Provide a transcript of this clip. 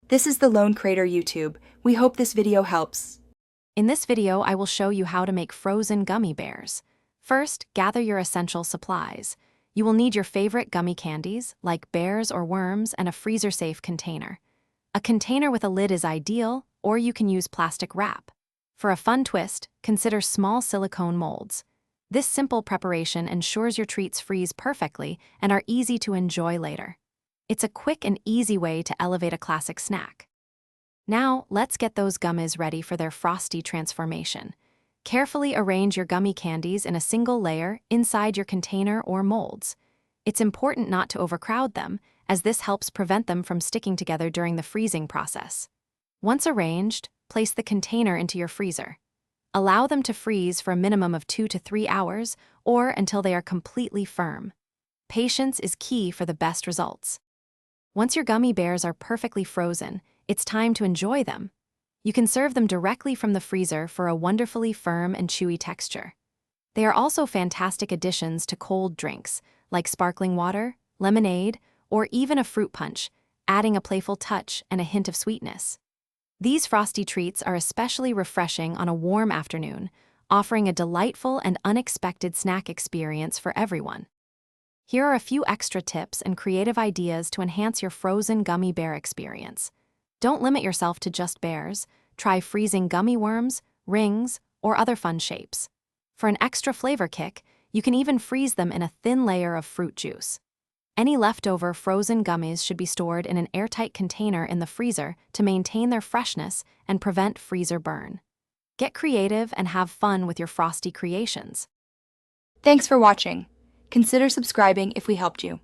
This is the Lone Crater YouTube. We hope this video helps. In this video, I will show you how to make frozen gummy bears. First, gather your essential supplies. You will need your favorite gummy candies, like bears or worms, and a freezer-safe container. A container with a lid is ideal, or you can use plastic wrap. For a fun twist, consider small silicone molds. This simple preparation ensures your treats freeze perfectly and are easy to enjoy later. It's a quick and easy way to elevate a classic snack. Now, let's get those gummies ready for their frosty transformation. Carefully arrange your gummy candies in a single layer inside your container or molds. It's important not to overcrowd them, as this helps prevent them from sticking together during the freezing process. Once arranged, place the container into your freezer. Allow them to freeze for a minimum of 2 to 3 hours, or until they are completely firm. Patience is key for the best results. Once your gummy bears are perfectly frozen, it's time to enjoy them. You can serve them directly from the freezer for a wonderfully firm and chewy texture. They are also fantastic additions to cold drinks, like sparkling water, lemonade, or even a fruit punch, adding a playful touch and a hint of sweetness. These frosty treats are especially refreshing on a warm afternoon, offering a delightful and unexpected snack experience for everyone. Here are a few extra tips and creative ideas to enhance your frozen gummy bear experience. Don't limit yourself to just bears. Try freezing gummy worms, rings, or other fun shapes. For an extra flavor kick, you can even freeze them in a thin layer of fruit juice. Any leftover frozen gummies should be stored in an airtight container in the freezer to maintain their freshness and prevent freezer burn. Get creative and have fun with your frosty creations. Thanks for watching. Consider subscribing if we helped you.